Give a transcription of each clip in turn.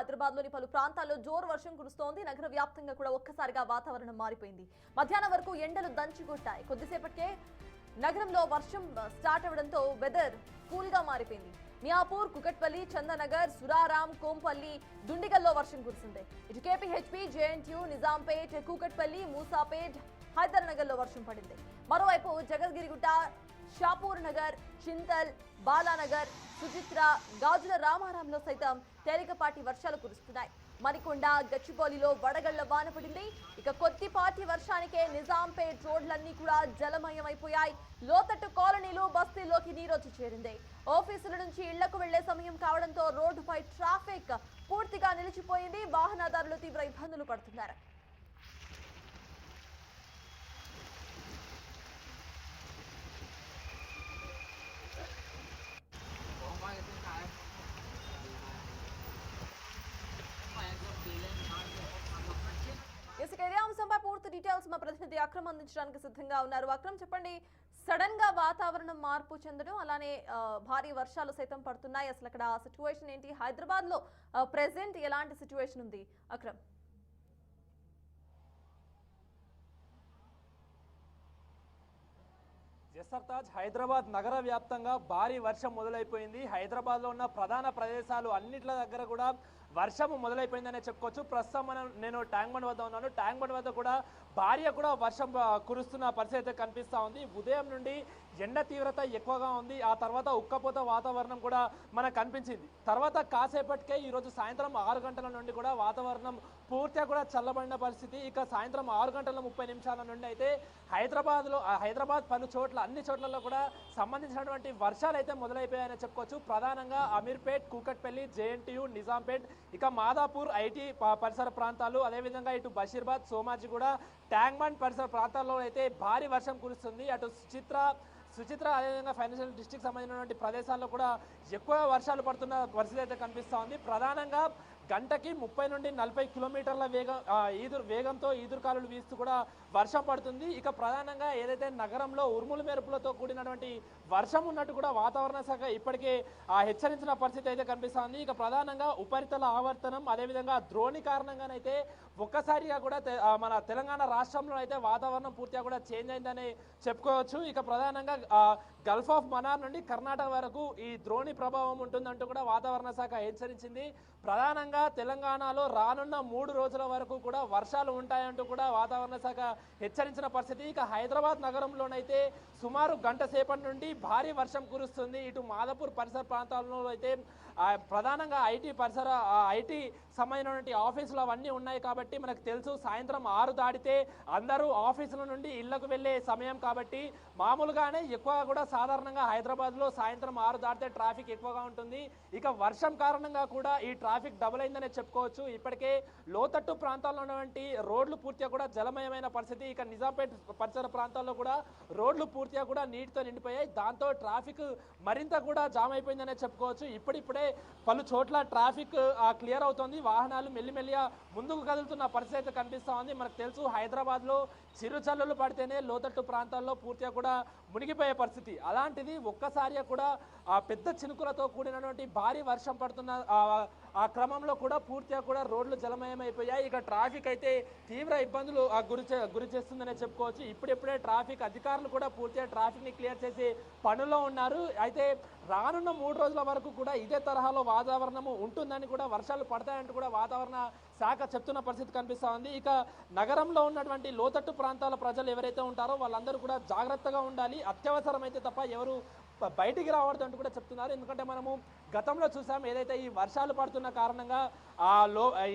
హైదరాబాద్ లోని పలు ప్రాంతాల్లో జోరు వర్షం కురుస్తోంది. నగర వ్యాప్తంగా కూడా ఒక్కసారిగా వాతావరణం మారిపోయింది. మధ్యాహ్నం వరకు ఎండలు దంచుకొట్టాయి. కొద్దిసేపటికే నగరంలో వర్షం స్టార్ట్ అవడంతో వెదర్ కూల్ గా మారిపోయింది. మియాపూర్, కుకట్పల్లి, చందనగర్, సురారాం, కోంపల్లి, దుండిగల్లో వర్షం కురిసింది. ఇటు కేపీహెచ్పీ, జేఎన్టీయూ, నిజాంపేట్, కూకట్పల్లి, మూసాపేట్, హైదర్ నగర్ లో వర్షం పడింది. మరోవైపు జగద్గిరిగుట్ట, షాపూర్ నగర్, చింతల్, బాలానగర్, సుచిత్ర, గాజుల రామారంలో సైతం తేలికపాటి వర్షాలు కురుస్తున్నాయి. మణికొండ, గచ్చిబౌలిలో వడగళ్ల వాన పడింది. ఇక కొద్దిపాటి వర్షానికే నిజాంపేట్ రోడ్లన్నీ కూడా జలమయమైపోయాయి. లోతట్టు కాలనీలు, బస్తీల్లోకి నీరొచ్చి చేరింది. ఆఫీసుల నుంచి ఇళ్లకు వెళ్లే సమయం కావడంతో రోడ్డుపై ట్రాఫిక్ పూర్తిగా నిలిచిపోయింది. వాహనదారులు తీవ్ర ఇబ్బందులు పడుతున్నారు. ఇదే అంశంపై పూర్తి డీటెయిల్స్ మా ప్రతినిధి అక్రమ్ అందించడానికి సిద్ధంగా ఉన్నారు. అక్రమ్, చెప్పండి, సడన్ గా వాతావరణం మార్పు చెందడం, అలానే భారీ వర్షాలు సైతం పడుతున్నాయి. అసలు అక్కడ సిచ్యువేషన్ ఏంటి? హైదరాబాద్ లో ప్రెసెంట్ ఎలాంటి సిచ్యువేషన్ ఉంది అక్రమ్? జసర్తాజ్, హైదరాబాద్ నగర వ్యాప్తంగా భారీ వర్షం మొదలైపోయింది. హైదరాబాద్లో ఉన్న ప్రధాన ప్రదేశాలు అన్నిట్ల దగ్గర కూడా వర్షం మొదలైపోయిందనే చెప్పుకోవచ్చు. ప్రస్తుతం నేను ట్యాంక్ బండ్ వద్ద ఉన్నాను. ట్యాంక్ బండ్ వద్ద కూడా భారీగా వర్షం కురుస్తున్న పరిస్థితి అయితే కనిపిస్తూ ఉంది. ఉదయం నుండి ఎండ తీవ్రత ఎక్కువగా ఉంది. ఆ తర్వాత ఉక్కపోత వాతావరణం కూడా మనకు కనిపించింది. తర్వాత కాసేపటికే ఈరోజు సాయంత్రం 6 గంటల నుండి కూడా వాతావరణం పూర్తిగా కూడా చల్లబడిన పరిస్థితి. ఇక సాయంత్రం 6:30 నుండి అయితే హైదరాబాద్ పలు చోట్ల, అన్ని చోట్లలో కూడా సంబంధించినటువంటి వర్షాలు అయితే మొదలైపోయాయని చెప్పుకోవచ్చు. ప్రధానంగా అమీర్పేట్, కూకట్పల్లి, జేఎన్టీయూ, నిజాంపేట్, ఇక మాదాపూర్, ఐటీ పరిసర ప్రాంతాలు, అదేవిధంగా ఇటు బషీర్బాద్, సోమాజిగూడ, ట్యాంక్ బండ్ పరిసర ప్రాంతాల్లో అయితే భారీ వర్షం కురుస్తుంది. అటు సుచిత్ర అదేవిధంగా ఫైనాన్షియల్ డిస్ట్రిక్ట్ సంబంధించినటువంటి ప్రదేశాల్లో కూడా ఎక్కువ వర్షాలు పడుతున్న పరిస్థితి అయితే కనిపిస్తూ ఉంది. ప్రధానంగా గంటకి 30 నుండి 40 కిలోమీటర్ల వేగంతో ఈదురుగాలులు వీస్తూ కూడా వర్షం పడుతుంది. ఇక ప్రధానంగా ఏదైతే నగరంలో ఉరుములు మెరుపులతో కూడినటువంటి వర్షం ఉన్నట్టు కూడా వాతావరణ శాఖ ఇప్పటికే హెచ్చరించిన పరిస్థితి అయితే కనిపిస్తోంది. ఇక ప్రధానంగా ఉపరితల ఆవర్తనం, అదేవిధంగా ద్రోణి కారణంగానైతే ఒక్కసారిగా కూడా మన తెలంగాణ రాష్ట్రంలో అయితే వాతావరణం పూర్తిగా కూడా చేంజ్ అయిందని చెప్పుకోవచ్చు. ఇక ప్రధానంగా గల్ఫ్ ఆఫ్ మన్నార్ నుండి కర్ణాటక వరకు ఈ ద్రోణి ప్రభావం ఉంటుందంటూ కూడా వాతావరణ శాఖ హెచ్చరించింది. ప్రధానంగా తెలంగాణలో రానున్న 3 రోజుల వరకు కూడా వర్షాలు ఉంటాయంటూ కూడా వాతావరణ శాఖ హెచ్చరించిన పరిస్థితి. ఇక హైదరాబాద్ నగరంలోనైతే సుమారు గంట సేపటి నుండి భారీ వర్షం కురుస్తుంది. ఇటు మాదాపూర్ పరిసర ప్రాంతాల్లో అయితే ప్రధానంగా ఐటీ సంబంధించినటువంటి ఆఫీసులు అవన్నీ ఉన్నాయి కాబట్టి మనకు తెలుసు, సాయంత్రం 6 దాటితే అందరూ ఆఫీసుల నుండి ఇళ్లకు వెళ్లే సమయం కాబట్టి మామూలుగానే ఎక్కువ కూడా సాధారణంగా హైదరాబాద్లో సాయంత్రం 6 దాటితే ట్రాఫిక్ ఎక్కువగా ఉంటుంది. ఇక వర్షం కారణంగా కూడా ఈ ట్రాఫిక్ డబుల్ అయిందనే చెప్పుకోవచ్చు. ఇప్పటికే లోతట్టు ప్రాంతాల్లో ఉన్నటువంటి రోడ్లు పూర్తిగా కూడా జలమయమైన పరిస్థితి. ఇక నిజాంపేట్ పరిసర ప్రాంతాల్లో కూడా రోడ్లు పూర్తిగా కూడా నీటితో నిండిపోయాయి. దాంతో ట్రాఫిక్ మరింత కూడా జామ్ అయిపోయిందనే చెప్పుకోవచ్చు. ఇప్పుడిప్పుడే పలు చోట్ల ట్రాఫిక్ క్లియర్ అవుతోంది. వాహనాలు మెల్లిమెల్లిగా ముందుకు కదులుతున్న పరిస్థితి అయితే కనిపిస్తూ ఉంది. మనకు తెలుసు, హైదరాబాద్లో చిరుచల్లులు పడితేనే లోతట్టు ప్రాంతాల్లో పూర్తిగా కూడా మునిగిపోయే పరిస్థితి. అలాంటిది ఒక్కసారిగా కూడా పెద్ద చినుకులతో కూడినటువంటి భారీ వర్షం పడుతున్న ఆ క్రమంలో కూడా పూర్తిగా కూడా రోడ్లు జలమయమైపోయాయి. ఇక ట్రాఫిక్ అయితే తీవ్ర ఇబ్బందులు గురి చేస్తుందనే చెప్పుకోవచ్చు. ఇప్పుడిప్పుడే ట్రాఫిక్ అధికారులు కూడా పూర్తిగా ట్రాఫిక్ ని క్లియర్ చేసే పనుల్లో ఉన్నారు. అయితే రానున్న 3 రోజుల వరకు కూడా ఇదే తరహాలో వాతావరణము ఉంటుందని కూడా, వర్షాలు పడతాయంటూ కూడా వాతావరణ శాఖ చెప్తున్న పరిస్థితి కనిపిస్తూ ఉంది. ఇక నగరంలో ఉన్నటువంటి లోతట్టు ప్రాంతాల ప్రజలు ఎవరైతే ఉంటారో వాళ్ళందరూ కూడా జాగ్రత్తగా ఉండాలి. అత్యవసరమైతే తప్ప ఎవరు బయటికి రావద్దు అంటూ కూడా చెప్తున్నారు. ఎందుకంటే మనము గతంలో చూసాం, ఏదైతే ఈ వర్షాలు పడుతున్న కారణంగా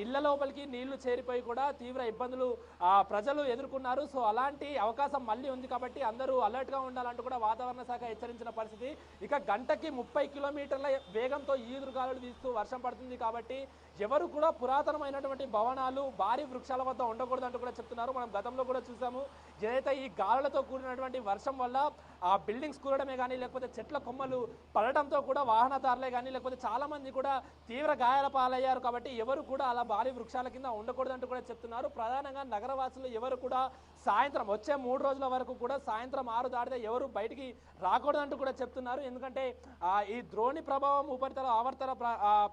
ఇళ్ల లోపలికి నీళ్లు చేరిపోయి కూడా తీవ్ర ఇబ్బందులు ప్రజలు ఎదుర్కొన్నారు. సో అలాంటి అవకాశం మళ్ళీ ఉంది కాబట్టి అందరూ అలర్ట్గా ఉండాలంటూ కూడా వాతావరణ శాఖ హెచ్చరించిన పరిస్థితి. ఇక గంటకి 30 కిలోమీటర్ల వేగంతో ఈదురుగాలులు వీస్తూ వర్షం పడుతుంది కాబట్టి ఎవరు కూడా పురాతనమైనటువంటి భవనాలు, భారీ వృక్షాల వద్ద ఉండకూడదంటూ కూడా చెప్తున్నారు. మనం గతంలో కూడా చూసాము, ఏదైతే ఈ గాలులతో కూడినటువంటి వర్షం వల్ల ఆ బిల్డింగ్స్ కూలడమే కానీ, లేకపోతే చెట్ల కొమ్మలు పడటంతో కూడా వాహనదారులే కానీ కానీ లేకపోతే చాలా మంది కూడా తీవ్ర గాయాల పాలయ్యారు. కాబట్టి ఎవరు కూడా అలా భారీ వృక్షాల కింద ఉండకూడదంటూ కూడా చెప్తున్నారు. ప్రధానంగా నగరవాసులు ఎవరు కూడా సాయంత్రం వచ్చే 3 రోజుల వరకు కూడా సాయంత్రం 6 దాటితే ఎవరు బయటికి రాకూడదంటూ కూడా చెప్తున్నారు. ఎందుకంటే ఈ ద్రోణి ప్రభావం, ఉపరితల ఆవర్తన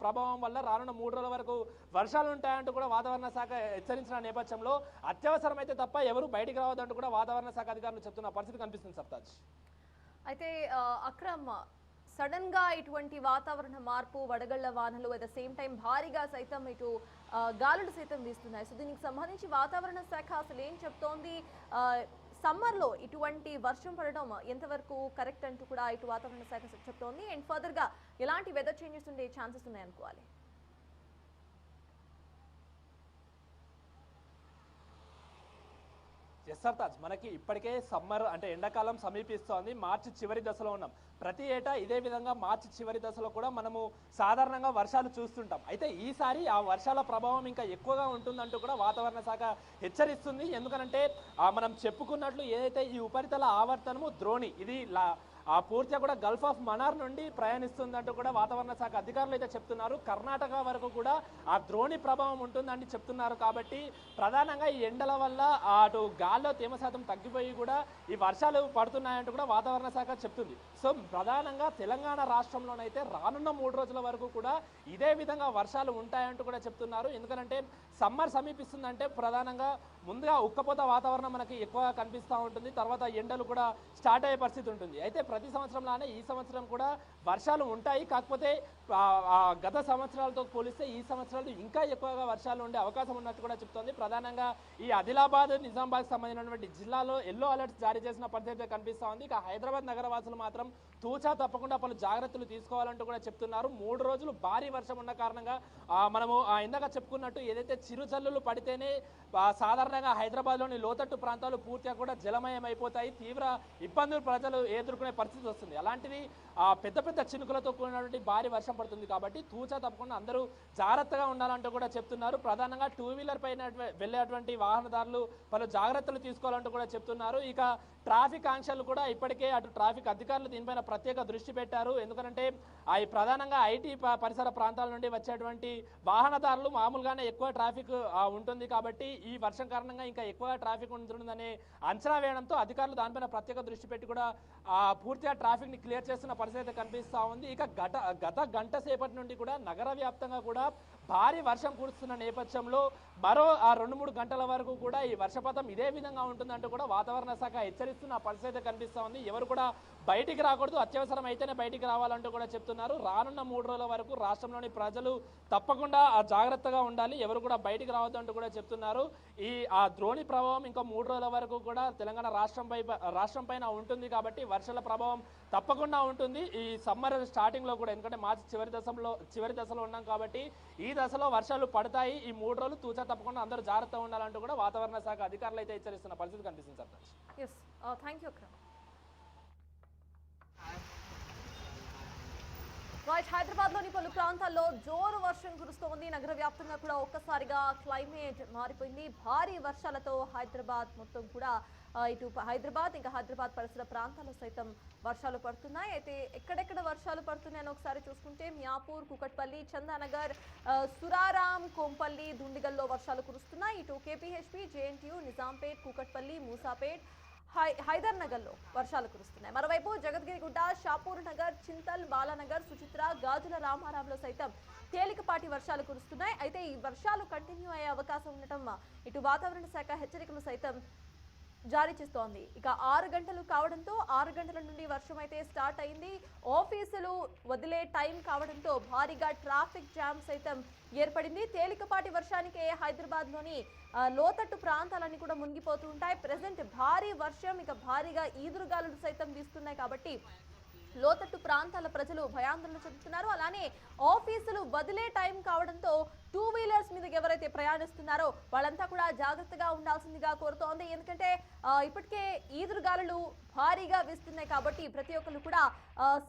ప్రభావం వల్ల రానున్న 3 రోజుల వరకు వర్షాలు ఉంటాయంటూ కూడా వాతావరణ శాఖ హెచ్చరించిన నేపథ్యంలో అత్యవసరమైతే తప్ప ఎవరు బయటికి రావద్దంటూ కూడా వాతావరణ శాఖ అధికారులు చెప్తున్న పరిస్థితి కనిపిస్తుంది. సర్తాజ్ అయితే అక్రమ్, సడన్ గా ఇటువంటి వాతావరణ మార్పు, వడగళ్ల వానలు అట్ ద సేమ్ టైం భారీగా సైతం ఇటు గాలులు సైతం వీస్తున్నాయి. సో దీనికి సంబంధించి వాతావరణ శాఖ అసలు ఏం చెప్తోంది? సమ్మర్ లో ఇటువంటి వర్షం పడడం ఎంతవరకు కరెక్ట్ అంటూ కూడా ఇటు వాతావరణ శాఖ చెప్తోంది. అండ్ ఫర్దర్ గా ఎలాంటి వెదర్ చేంజెస్ ఉండే ఛాన్సెస్ ఉన్నాయి అనుకోవాలి? ఎస్ సర్తాజ్, మనకి ఇప్పటికే సమ్మర్ అంటే ఎండాకాలం సమీపిస్తోంది. మార్చి చివరి దశలో ఉన్నాం. ప్రతి ఏటా ఇదే విధంగా మార్చి చివరి దశలో కూడా మనము సాధారణంగా వర్షాలు చూస్తుంటాం. అయితే ఈసారి ఆ వర్షాల ప్రభావం ఇంకా ఎక్కువగా ఉంటుందంటూ కూడా వాతావరణ శాఖ హెచ్చరిస్తుంది. ఎందుకనంటే మనం చెప్పుకున్నట్లు ఏదైతే ఈ ఉపరితల ఆవర్తనము ద్రోణి, ఇది పూర్తిగా కూడా గల్ఫ్ ఆఫ్ మన్నార్ నుండి ప్రయాణిస్తుందంటూ కూడా వాతావరణ శాఖ అధికారులు అయితే చెప్తున్నారు. కర్ణాటక వరకు కూడా ఆ ద్రోణి ప్రభావం ఉంటుందని చెప్తున్నారు. కాబట్టి ప్రధానంగా ఈ ఎండల వల్ల అటు గాల్లో తేమ శాతం తగ్గిపోయి కూడా ఈ వర్షాలు పడుతున్నాయంటూ కూడా వాతావరణ శాఖ చెప్తుంది. సో ప్రధానంగా తెలంగాణ రాష్ట్రంలోనైతే రానున్న 3 రోజుల వరకు కూడా ఇదే విధంగా వర్షాలు ఉంటాయంటూ కూడా చెప్తున్నారు. ఎందుకంటే సమ్మర్ సమీపిస్తుందంటే ప్రధానంగా ముందుగా ఉక్కపోత వాతావరణం మనకి ఎక్కువగా కనిపిస్తూ ఉంటుంది. తర్వాత ఎండలు కూడా స్టార్ట్ అయ్యే పరిస్థితి ఉంటుంది. అయితే ప్రతి సంవత్సరంలానే ఈ సంవత్సరం కూడా వర్షాలు ఉంటాయి. కాకపోతే గత సంవత్సరాలతో పోలిస్తే ఈ సంవత్సరాలు ఇంకా ఎక్కువగా వర్షాలు ఉండే అవకాశం ఉన్నట్టు కూడా చెప్తోంది. ప్రధానంగా ఈ ఆదిలాబాద్, నిజామాబాద్ సంబంధించినటువంటి జిల్లాలో ఎల్లో అలర్ట్స్ జారీ చేసిన పరిస్థితి కనిపిస్తూ ఉంది. ఇక హైదరాబాద్ నగరవాసులు మాత్రం తూచా తప్పకుండా పలు జాగ్రత్తలు తీసుకోవాలంటూ కూడా చెప్తున్నారు. 3 రోజులు భారీ వర్షం ఉన్న కారణంగా మనము ఇందాక చెప్పుకున్నట్టు ఏదైతే చిరుజల్లులు పడితేనే సాధారణంగా హైదరాబాద్లోని లోతట్టు ప్రాంతాలు పూర్తిగా కూడా జలమయం అయిపోతాయి. తీవ్ర ఇబ్బందులు ప్రజలు ఎదుర్కొనే పరిస్థితి వస్తుంది. అలాంటిది పెద్ద పెద్ద చినుకులతో కూడినటువంటి భారీ వర్షం పడుతుంది. కాబట్టి తూచా తప్పకుండా అందరూ జాగ్రత్తగా ఉండాలంటూ కూడా చెప్తున్నారు. ప్రధానంగా 2 వీలర్ పైన వెళ్ళేటువంటి వాహనదారులు పలు జాగ్రత్తలు తీసుకోవాలంటూ కూడా చెప్తున్నారు. ఇక ట్రాఫిక్ ఆంక్షలు కూడా ఇప్పటికే అటు ట్రాఫిక్ అధికారులు దీనిపైన ప్రత్యేక దృష్టి పెట్టారు. ఎందుకంటే అవి ప్రధానంగా ఐటీ పరిసర ప్రాంతాల నుండి వచ్చేటువంటి వాహనదారులు మామూలుగానే ఎక్కువ ట్రాఫిక్ ఉంటుంది. కాబట్టి ఈ వర్షం కారణంగా ఇంకా ఎక్కువగా ట్రాఫిక్ ఉంటుందనే అంచనా వేయడంతో అధికారులు దానిపైన ప్రత్యేక దృష్టి పెట్టి కూడా పూర్తిగా ట్రాఫిక్ ని క్లియర్ చేస్తున్న పరిస్థితి కనిపిస్తూ ఉంది. ఇక గత గంట సేపటి నుండి కూడా నగర వ్యాప్తంగా కూడా భారీ వర్షం కురుస్తున్న నేపథ్యంలో మరో 2-3 గంటల వరకు కూడా ఈ వర్షపాతం ఇదే విధంగా ఉంటుందంటూ కూడా వాతావరణ శాఖ హెచ్చరిస్తున్న పరిస్థితి కనిపిస్తూ ఉంది. ఎవరు కూడా బయటికి రాకూడదు, అత్యవసరం అయితేనే బయటికి రావాలంటూ కూడా చెప్తున్నారు. రానున్న 3 రోజుల వరకు రాష్ట్రంలోని ప్రజలు తప్పకుండా జాగ్రత్తగా ఉండాలి, ఎవరు కూడా బయటికి రావద్దు అంటూ కూడా చెప్తున్నారు. ఈ ద్రోణి ప్రభావం ఇంకా 3 రోజుల వరకు కూడా తెలంగాణ రాష్ట్రం పైన ఉంటుంది. కాబట్టి వర్షాల ప్రభావం తప్పకుండా ఉంటుంది ఈ సమ్మర్ స్టార్టింగ్ లో కూడా. ఎందుకంటే మార్చి చివరి దశలో ఉన్నాం కాబట్టి ఈ దశలో వర్షాలు పడతాయి. ఈ 3 రోజులు తూచా తప్పకుండా అందరూ జాగ్రత్తగా ఉండాలంటూ కూడా వాతావరణ శాఖ అధికారులు అయితే హెచ్చరిస్తున్న పరిస్థితి కనిపిస్తుంది. Sir thank you. Right, Hyderabad లోని పలు ప్రాంతాల్లో జోరు వర్షం కురుస్తోంది. నగర వ్యాప్తంగా కూడా ఒక్కసారిగా క్లైమేట్ మారిపోయింది. భారీ వర్షాలతో హైదరాబాద్ మొత్తం కూడా ఇటు హైదరాబాద్ ఇంకా హైదరాబాద్ పరిసర ప్రాంతాల్లో సైతం వర్షాలు పడుతున్నాయి. అయితే ఎక్కడెక్కడ వర్షాలు పడుతున్నాయని ఒకసారి చూసుకుంటే మియాపూర్, కూకట్పల్లి, చందానగర్, సురారాం, కోంపల్లి, దుండిగల్లో వర్షాలు కురుస్తున్నాయి. ఇటు కేపీహెచ్పీ, జేఎన్టీయూ, నిజాంపేట్, కూకట్పల్లి, మూసాపేట్, హైదర్ నగర్ లో వర్షాలు కురుస్తున్నాయి. మరోవైపు జగద్గిరిగుట్ట, షాపూర్ నగర్, చింతల్, బాలానగర్, సుచిత్ర, గాజుల రామారాంలో సైతం తేలికపాటి వర్షాలు కురుస్తున్నాయి. అయితే ఈ వర్షాలు కంటిన్యూ అయ్యే అవకాశం ఉండటం ఇటు వాతావరణ శాఖ హెచ్చరికలు సైతం జారీ చేస్తోంది. ఇక 6 గంటలు కావడంతో 6 గంటల నుండి వర్షం అయితే స్టార్ట్ అయింది. ఆఫీసులు వదిలే టైం కావడంతో భారీగా ట్రాఫిక్ జామ్ సైతం ఏర్పడింది. తేలికపాటి వర్షానికే హైదరాబాద్ లోని లోతట్టు ప్రాంతాలన్నీ కూడా మునిగిపోతూ ఉంటాయి. ప్రెసెంట్ భారీ వర్షం, ఇక భారీగా ఈదురుగాలులు సైతం వీస్తున్నాయి. కాబట్టి లోతట్టు ప్రాంతాల ప్రజలు భయాందోళన చెందుతున్నారు. అలానే ఆఫీసులు వదిలే టైం కావడంతో 2 వీలర్స్ మీద ఎవరైతే ప్రయాణిస్తున్నారో వాళ్ళంతా కూడా జాగ్రత్తగా ఉండాల్సిందిగా కోరుతోంది. ఎందుకంటే ఇప్పటికే ఈదురుగాలులు భారీగా వీస్తున్నాయి కాబట్టి ప్రతి ఒక్కరు కూడా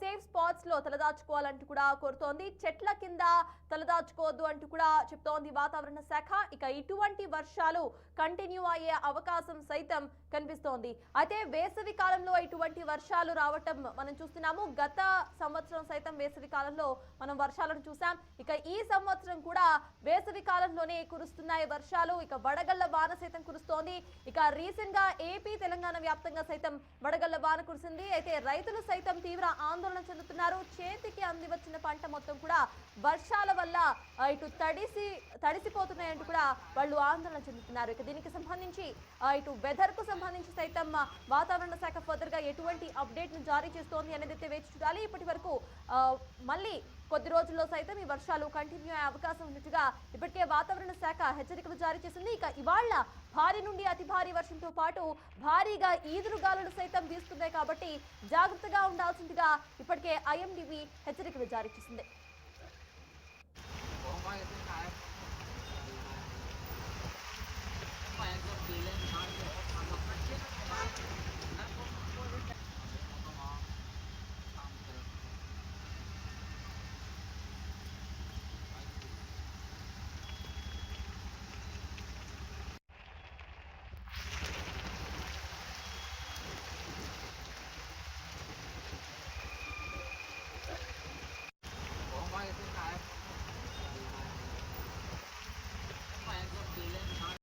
సేఫ్ స్పాట్స్ లో తలదాచుకోవాలంటూ కూడా కోరుతోంది. చెట్ల కింద తలదాచుకోవద్దు అంటూ కూడా చెప్తోంది వాతావరణ శాఖ. ఇక ఇటువంటి వర్షాలు కంటిన్యూ అయ్యే అవకాశం సైతం కనిపిస్తోంది. అయితే వేసవి కాలంలో ఇటువంటి వర్షాలు రావటం మనం చూస్తున్నాము. గత సంవత్సరం సైతం వేసవి కాలంలో మనం వర్షాలను చూసాం. ఇక ఈ సంవత్సరం కూడా వేసవి కాలంలోనే కురుస్తున్నాయి వర్షాలు. ఇక వడగళ్ల వాన సైతం కురుస్తోంది. ఇక రీసెంట్ గా ఏపీ తెలంగాణ వ్యాప్తంగా సైతం వడగళ్ల వాన కురిసింది. అయితే రైతులు సైతం తీవ్ర ఆందోళన చెందుతున్నారు. చేతికి అంది వచ్చిన పంట మొత్తం కూడా వర్షాల వల్ల ఇటు తడిసిపోతున్నాయంటూ కూడా వాళ్ళు ఆందోళన చెందుతున్నారు. ఇక దీనికి సంబంధించి ఇటు వెదర్ కు సంబంధించి సైతం వాతావరణ శాఖ ఫర్దర్ గా ఎటువంటి అప్డేట్ ను జారీ చేస్తోంది అనేది అయితే వేచి చూడాలి. ఇప్పటి వరకు మళ్ళీ కొద్ది రోజుల్లో సైతం ఈ వర్షాలు కంటిన్యూ అయ్యే అవకాశం ఉన్నట్టుగా ఇప్పటికే వాతావరణ శాఖ హెచ్చరికలు జారీ చేసింది. ఇక ఇవాళ భారీ నుండి అతి భారీ వర్షంతో పాటు భారీగా ఈదురుగాలులు సైతం వీస్తున్నాయి కాబట్టి జాగ్రత్తగా ఉండాల్సిందిగా ఇప్పటికే IMDB హెచ్చరికలు జారీ చేసింది.